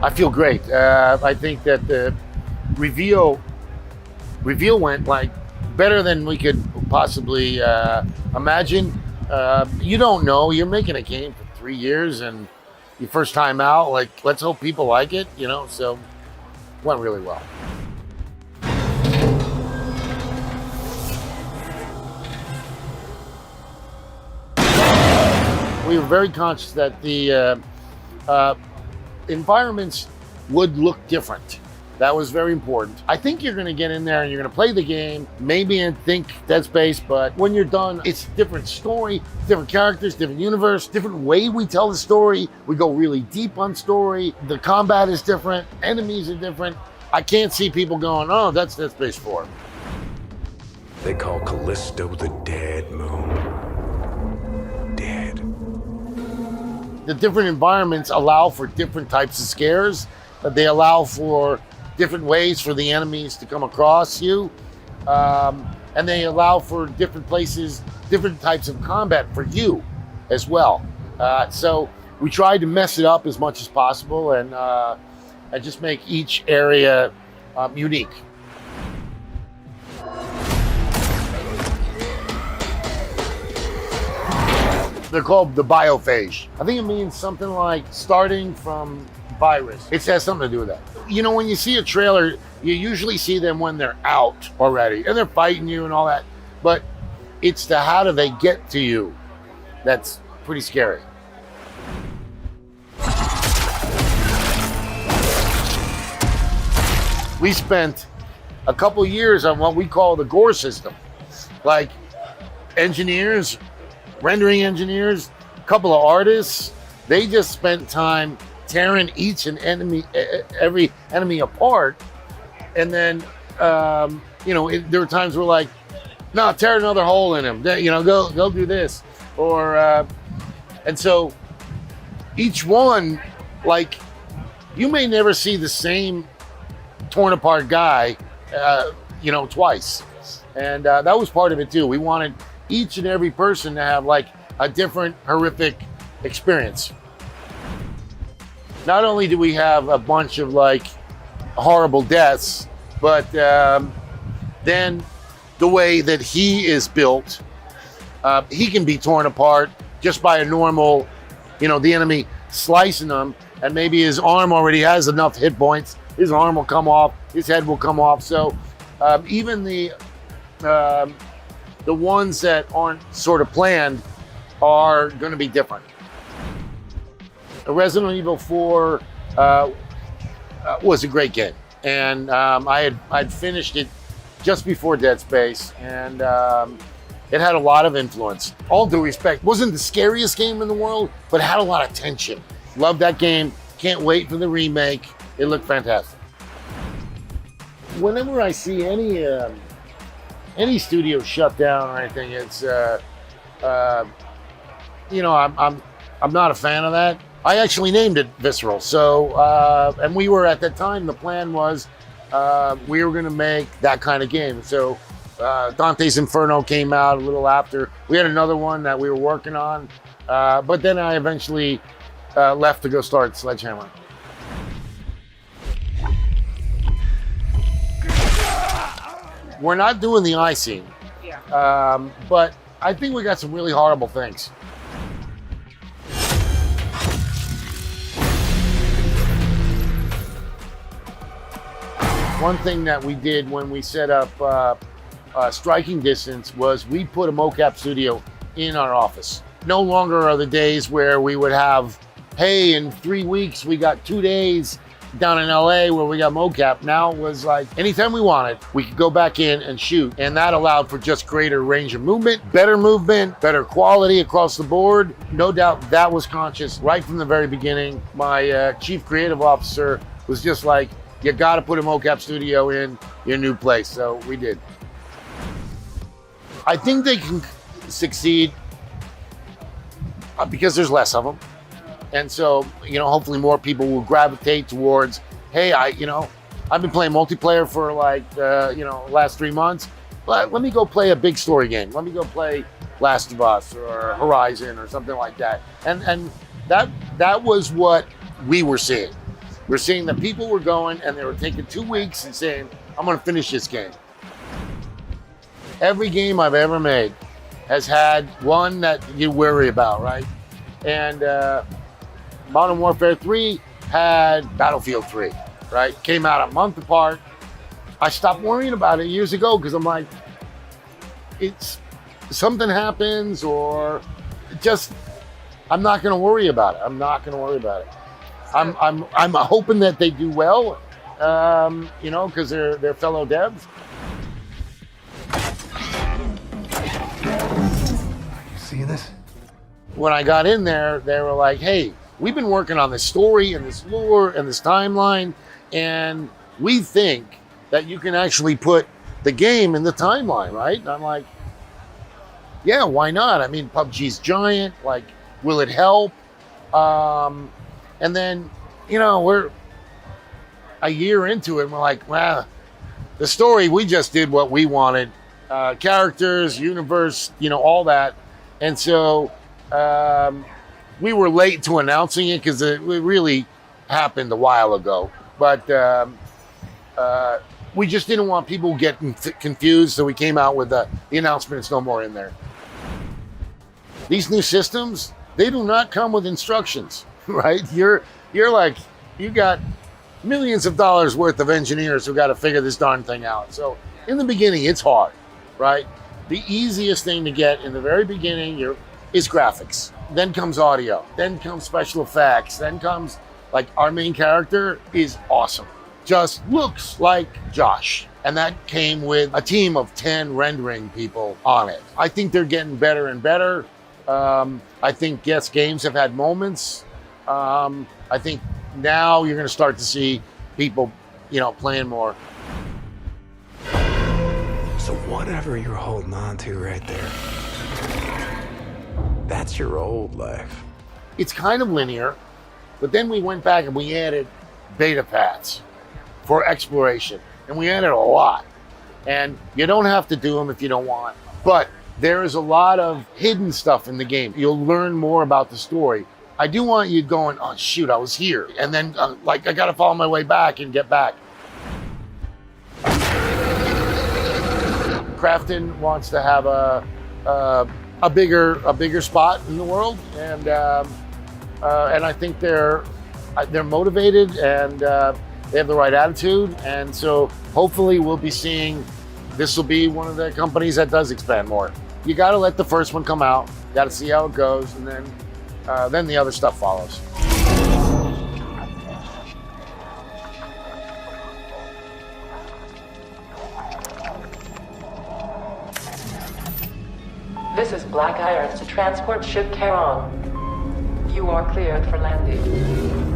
I feel great. I think that the reveal went like better than we could possibly imagine. You don't know. You're making a game for 3 years and your first time out. Like, let's hope people like it. So went really well. We were very conscious that the environments would look different. That was very important. I think you're going to get in there and you're going to play the game, maybe and think Dead Space, but when you're done, it's a different story, different characters, different universe, different way we tell the story. We go really deep on story. The combat is different. Enemies are different. I can't see people going, oh, that's Dead Space 4. They call Callisto the Dead Moon. Dead. The different environments allow for different types of scares. They allow for different ways for the enemies to come across you. And they allow for different places, different types of combat for you as well. So we tried to mess it up as much as possible and just make each area unique. They're called the biophage. I think it means something like starting from virus. It has something to do with that. When you see a trailer, you usually see them when they're out already and they're fighting you and all that. But it's the how do they get to you that's pretty scary. We spent a couple years on what we call the gore system. Like engineers, rendering engineers, a couple of artists, they just spent time tearing every enemy apart. And then, there were times where like, no, tear another hole in him. Go do this. And so each one, like, you may never see the same torn apart guy, twice. And that was part of it too. We wanted each and every person to have like a different horrific experience. Not only do we have a bunch of like horrible deaths, but then the way that he is built, he can be torn apart just by a normal, the enemy slicing him, and maybe his arm already has enough hit points. His arm will come off, his head will come off. So even the ones that aren't sort of planned are going to be different. Resident Evil 4 was a great game, and I'd finished it just before Dead Space, and it had a lot of influence. All due respect, wasn't the scariest game in the world, but it had a lot of tension. Loved that game. Can't wait for the remake. It looked fantastic. Whenever I see any studio shut down or anything, it's I'm not a fan of that. I actually named it Visceral. So and we were at that time, the plan was we were going to make that kind of game. So Dante's Inferno came out a little after. We had another one that we were working on, but then I eventually left to go start Sledgehammer. We're not doing the eye scene, but I think we got some really horrible things. One thing that we did when we set up Striking Distance was we put a mocap studio in our office. No longer are the days where we would have, hey, in 3 weeks, we got 2 days down in LA where we got mocap. Now it was like anytime we wanted, we could go back in and shoot. And that allowed for just greater range of movement, better quality across the board. No doubt that was conscious right from the very beginning. My chief creative officer was just like, you got to put a mocap studio in your new place. So we did. I think they can succeed because there's less of them. And so, hopefully more people will gravitate towards, hey, I've been playing multiplayer for like, last 3 months, but let me go play a big story game. Let me go play Last of Us or Horizon or something like that. And that was what we were seeing. We're seeing that people were going and they were taking 2 weeks and saying, I'm going to finish this game. Every game I've ever made has had one that you worry about, right? And Modern Warfare 3 had Battlefield 3, right? Came out a month apart. I stopped worrying about it years ago because I'm like, it's something happens or just, I'm not going to worry about it. I'm not going to worry about it. I'm hoping that they do well, you know, because they're fellow devs. You see this? When I got in there, they were like, hey, we've been working on this story and this lore and this timeline, and we think that you can actually put the game in the timeline, right? And I'm like, yeah, why not? I mean, PUBG's giant, like, will it help? And then, you know, we're a year into it and we're like, well, the story, we just did what we wanted. Characters, universe, you know, all that. And so we were late to announcing it because it really happened a while ago. But we just didn't want people getting confused, so we came out with the announcement, it's no more in there. These new systems, they do not come with instructions, right? You're like, you got millions of dollars worth of engineers who got to figure this darn thing out. So in the beginning, it's hard, right? The easiest thing to get in the very beginning is graphics. Then comes audio, then comes special effects, then comes, like, our main character is awesome. Just looks like Josh. And that came with a team of 10 rendering people on it. I think they're getting better and better. I think, yes, games have had moments. I think now you're going to start to see people, you know, playing more. So whatever you're holding on to right there, that's your old life. It's kind of linear, but then we went back and we added beta paths for exploration, and we added a lot. And you don't have to do them if you don't want, but there is a lot of hidden stuff in the game. You'll learn more about the story. I do want you going, oh shoot, I was here. And then like, I gotta follow my way back and get back. Crafton wants to have a bigger spot in the world, and I think they're motivated and they have the right attitude, and so hopefully we'll be seeing, this will be one of the companies that does expand more. You got to let the first one come out, got to see how it goes, and then the other stuff follows. This is Black Irons to transport ship Charon. You are cleared for landing.